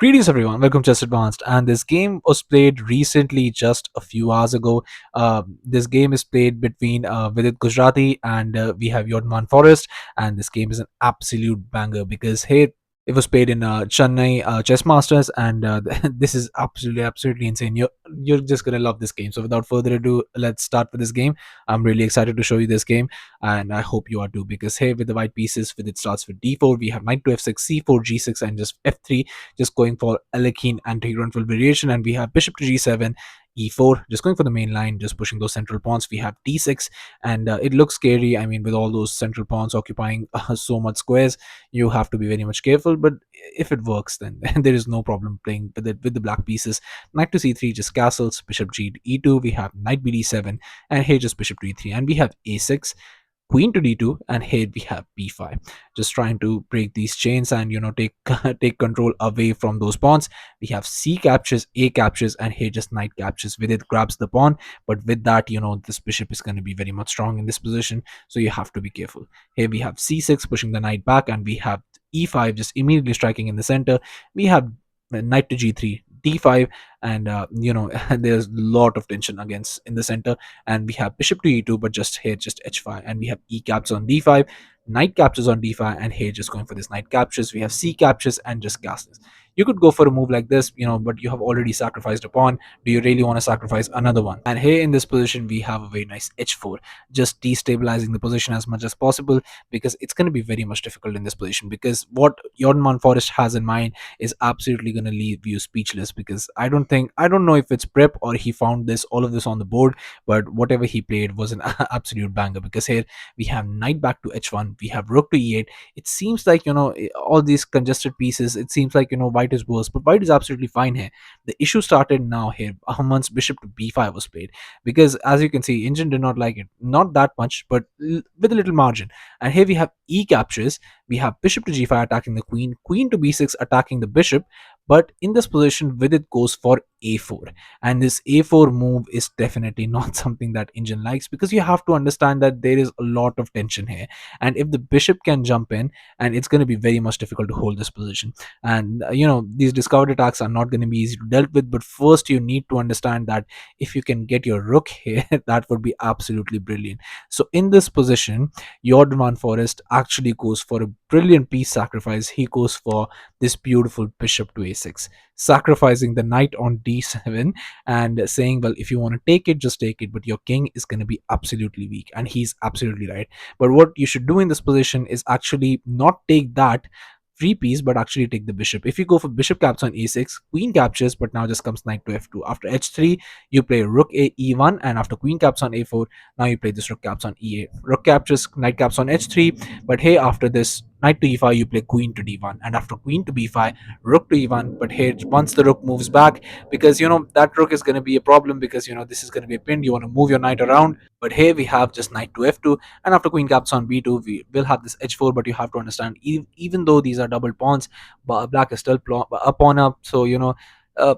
Greetings, everyone. Welcome to Chess Advanced. And this game was played recently, just a few hours ago. This game is played between Vidit Gujrathi and we have Jorden van Foreest. And this game is an absolute banger because here it was played in Chennai Chess Masters, and this is absolutely insane. You're just gonna love this game. So without further ado, let's start with this game. I'm really excited to show you this game, and I hope you are too. Because here with the white pieces, with it starts with d4, we have knight to f6, c4, g6, and just f3, just going for Alekhine anti-grunful variation, and we have bishop to g7, e4, just going for the main line, just pushing those central pawns. We have d6, and it looks scary. I mean, with all those central pawns occupying so much squares, you have to be very much careful. But if it works, then there is no problem playing with it with the black pieces. Knight to c3, just castles. Bishop g to e2. We have knight bd7, and here just bishop to e3, and we have a6, queen to d2, and here we have b5, just trying to break these chains and take take control away from those pawns. We have c captures, a captures, and here just knight captures. With it grabs the pawn, but with that, this bishop is going to be very much strong in this position, so you have to be careful. Here we have c6 pushing the knight back, and we have e5 just immediately striking in the center. We have knight to g3, d5, and there's a lot of tension against in the center. And we have bishop to e2, but just here just h5, and we have e caps on d5, knight captures on d5, and here just going for this knight captures. We have c captures and just castles. You could go for a move like this, but you have already sacrificed a pawn. Do you really want to sacrifice another one? And here in this position, we have a very nice h4, just destabilizing the position as much as possible, because it's going to be very much difficult in this position, because what Jorden van Foreest has in mind is absolutely going to leave you speechless. Because I don't know if it's prep or he found all of this on the board, but whatever he played was an absolute banger. Because here we have knight back to h1, we have rook to e8. It seems like all these congested pieces, it seems like white is worse, but white is absolutely fine here. The issue started now here once bishop to b5 was played, because as you can see, Engine did not like it, not that much, but with a little margin. And here we have e captures. We have bishop to g5 attacking the queen, queen to b6 attacking the bishop. But in this position, Vidit goes for a4, and this a4 move is definitely not something that Engine likes, because you have to understand that there is a lot of tension here, and if the bishop can jump in, and it's going to be very much difficult to hold this position. And these discovered attacks are not going to be easy to deal with, but first you need to understand that if you can get your rook here, that would be absolutely brilliant. So in this position, Jorden van Foreest actually goes for a brilliant piece sacrifice. He goes for this beautiful bishop to a6, sacrificing the knight on d7, and saying, well, if you want to take it, just take it, but your king is going to be absolutely weak. And he's absolutely right. But what you should do in this position is actually not take that free piece, but actually take the bishop. If you go for bishop caps on a6, queen captures, but now just comes knight to f2. After h3, you play rook a e1, and after queen caps on a4, now you play this rook caps on e8. Rook captures, knight caps on h3, but hey, after this knight to e5, you play queen to d1, and after queen to b5, rook to e1. But here, once the rook moves back, because that rook is going to be a problem, because this is going to be a pin. You want to move your knight around, but here we have just knight to f2, and after queen caps on b2, we will have this h4. But you have to understand, even though these are double pawns, but black is still a pawn up. So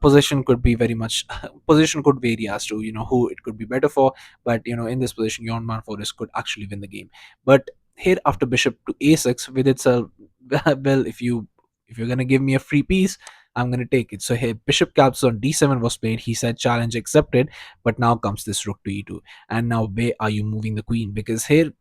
position could be very much position could vary as to who it could be better for. But in this position, Jorden van Foreest could actually win the game. But here, after bishop to a6, with itself, well, if you're gonna give me a free piece, I'm gonna take it. So here, bishop caps on d7 was played. He said challenge accepted, but now comes this rook to e2, and now where are you moving the queen? Because here,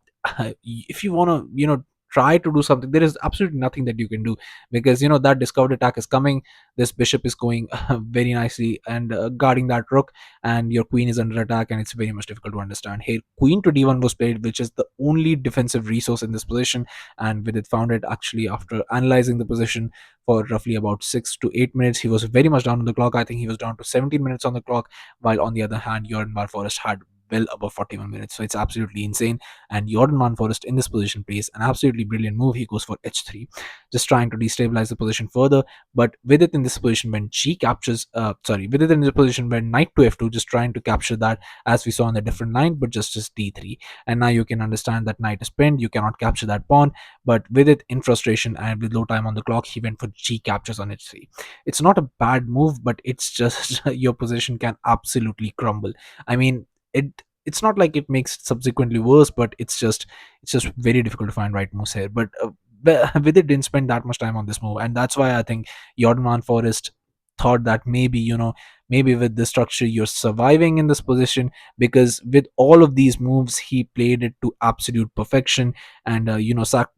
if you wanna try to do something, there is absolutely nothing that you can do, because that discovered attack is coming. This bishop is going very nicely and guarding that rook, and your queen is under attack, and it's very much difficult to understand. Here, queen to d1 was played, which is the only defensive resource in this position. And Vidit found it actually after analyzing the position for roughly about 6 to 8 minutes. He was very much down on the clock. I think he was down to 17 minutes on the clock, while on the other hand, Jorden van Foreest had well above 41 minutes. So it's absolutely insane. And Jorden van Foreest in this position plays an absolutely brilliant move. He goes for h3, just trying to destabilize the position further. But with it in this position, when g captures, with it in this position when knight to f2, just trying to capture that, as we saw on the different line, but just d3. And now you can understand that knight is pinned. You cannot capture that pawn. But with it in frustration and with low time on the clock, he went for g captures on h3. It's not a bad move, but it's just your position can absolutely crumble. I mean, it's not like it makes it subsequently worse, but it's just very difficult to find right moves here. But Vidit didn't spend that much time on this move, and that's why I think Jordan van Foreest thought that maybe, maybe with this structure you're surviving in this position, because with all of these moves he played it to absolute perfection. And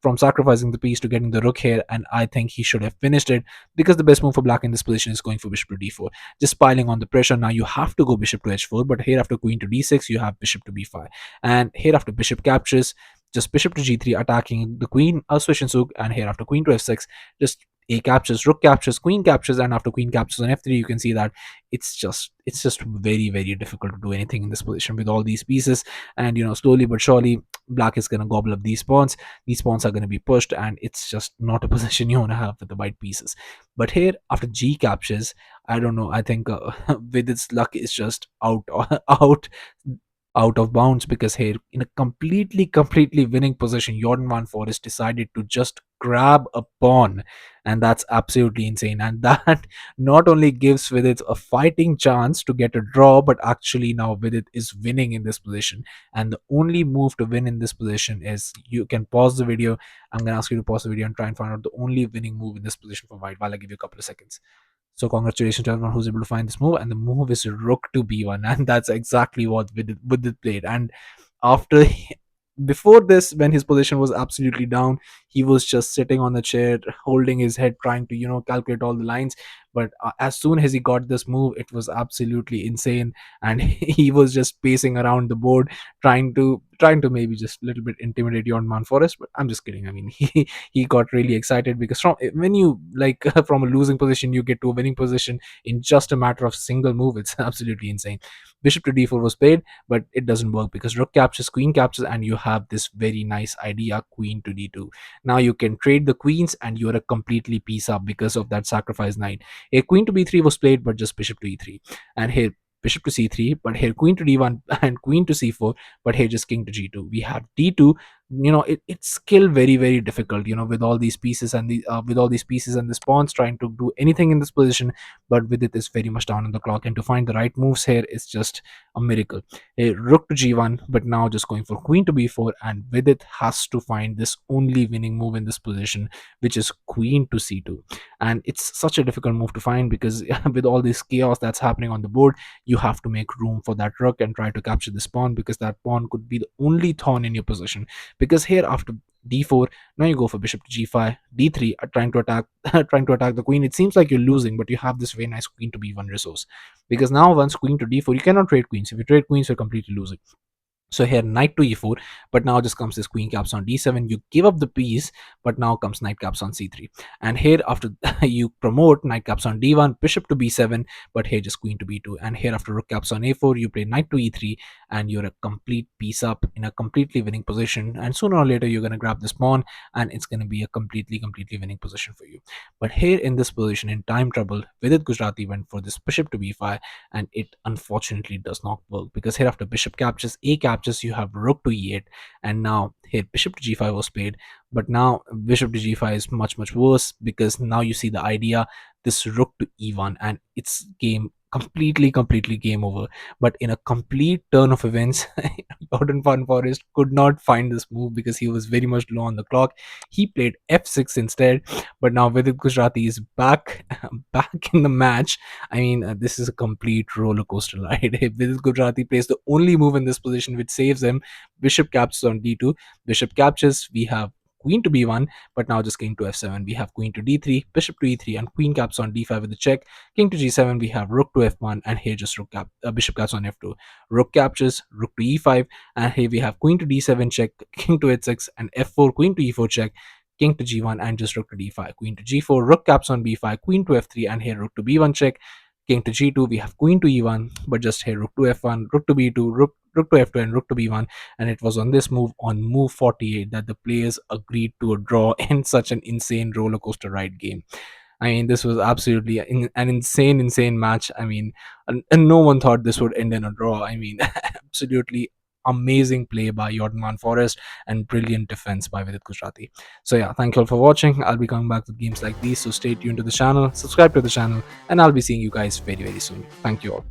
from sacrificing the piece to getting the rook here, and I think he should have finished it, because the best move for black in this position is going for bishop to d4, just piling on the pressure. Now you have to go bishop to h4, but here after queen to d6 you have bishop to b5, and here after bishop captures, just bishop to g3 attacking the queen, swish and sook, and here after queen to f6, just a captures, rook captures, queen captures, and after queen captures on f3, you can see that it's just very, very difficult to do anything in this position with all these pieces. And slowly but surely black is going to gobble up these pawns. These pawns are going to be pushed, and it's just not a position you want to have with the white pieces. But here after g captures, I don't know, I think with its luck is just out out of bounds, because here in a completely winning position, Jordan van Foreest decided to just grab a pawn, and that's absolutely insane. And that not only gives Vidit a fighting chance to get a draw, but actually now Vidit is winning in this position. And the only move to win in this position is, you can pause the video. I'm gonna ask you to pause the video and try and find out the only winning move in this position for white while I give you a couple of seconds. So congratulations to everyone who's able to find this move, and the move is rook to b1, and that's exactly what Vidit played. And after before this, when his position was absolutely down, he was just sitting on the chair, holding his head, trying to calculate all the lines. But as soon as he got this move, it was absolutely insane, and he was just pacing around the board, trying to maybe just a little bit intimidate Jordan Man Forest. But I'm just kidding. I mean, he got really excited, because when you like from a losing position you get to a winning position in just a matter of single move, it's absolutely insane. Bishop to d4 was played, but it doesn't work, because rook captures, queen captures, and you have this very nice idea, queen to d2. Now you can trade the queens, and you're a completely piece up because of that sacrifice knight. A queen to b3 was played, but just bishop to e3, and here bishop to c3, but here queen to d1 and queen to c4, but here just king to g2. We have d2. It's still very, very difficult, with all these pieces and the pawns trying to do anything in this position. But with it is very much down on the clock, and to find the right moves here is just a miracle. A rook to g1, but now just going for queen to b4, and with it has to find this only winning move in this position, which is queen to c2. And it's such a difficult move to find, because with all this chaos that's happening on the board, you have to make room for that rook and try to capture this pawn, because that pawn could be the only thorn in your position. Because here after d4, now you go for bishop to g5, d3, trying to attack trying to attack the queen. It seems like you're losing, but you have this very nice queen to b1 resource, because now once queen to d4, you cannot trade queens. If you trade queens, you're completely losing. So here knight to e4, but now just comes this queen caps on d7. You give up the piece, but now comes knight caps on c3. And here after you promote, knight caps on d1, bishop to b7, but here just queen to b2. And here after rook caps on a4, you play knight to e3, and you're a complete piece up in a completely winning position. And sooner or later you're going to grab this pawn, and it's going to be a completely winning position for you. But here in this position, in time trouble, Vidit Gujrathi went for this bishop to b5, and it unfortunately does not work, because here after bishop captures, a captures, you have rook to e8, and now here bishop to g5 was played. But now bishop to g5 is much worse, because now you see the idea, this rook to e1, and it's game completely game over. But in a complete turn of events, Jordan van Foreest could not find this move, because he was very much low on the clock. He played f6 instead. But now Vidit Gujrathi is back back in the match. I mean, this is a complete roller coaster ride. Vidit Gujrathi plays the only move in this position which saves him. Bishop captures on d2, bishop captures, we have queen to b1, but now just king to f7, we have queen to d3, bishop to e3, and queen caps on d5 with the check. King to g7, we have rook to f1, and here just bishop caps on f2, rook captures, rook to e5, and here we have queen to d7 check, king to h6, and f4, queen to e4 check, king to g1, and just rook to d5, queen to g4, rook caps on b5, queen to f3, and here rook to b1 check, king to g2, we have queen to e1, but just here rook to f1, rook to b2, rook to f2, and rook to b1. And it was on this move, on move 48, that the players agreed to a draw in such an insane roller coaster ride game. I mean, this was absolutely an insane match. I mean, and no one thought this would end in a draw. I mean, absolutely amazing play by Jordan van Foreest, and brilliant defense by Vidit Gujrathi. So yeah, thank you all for watching. I'll be coming back with games like these, so stay tuned to the channel, subscribe to the channel, and I'll be seeing you guys very soon. Thank you all.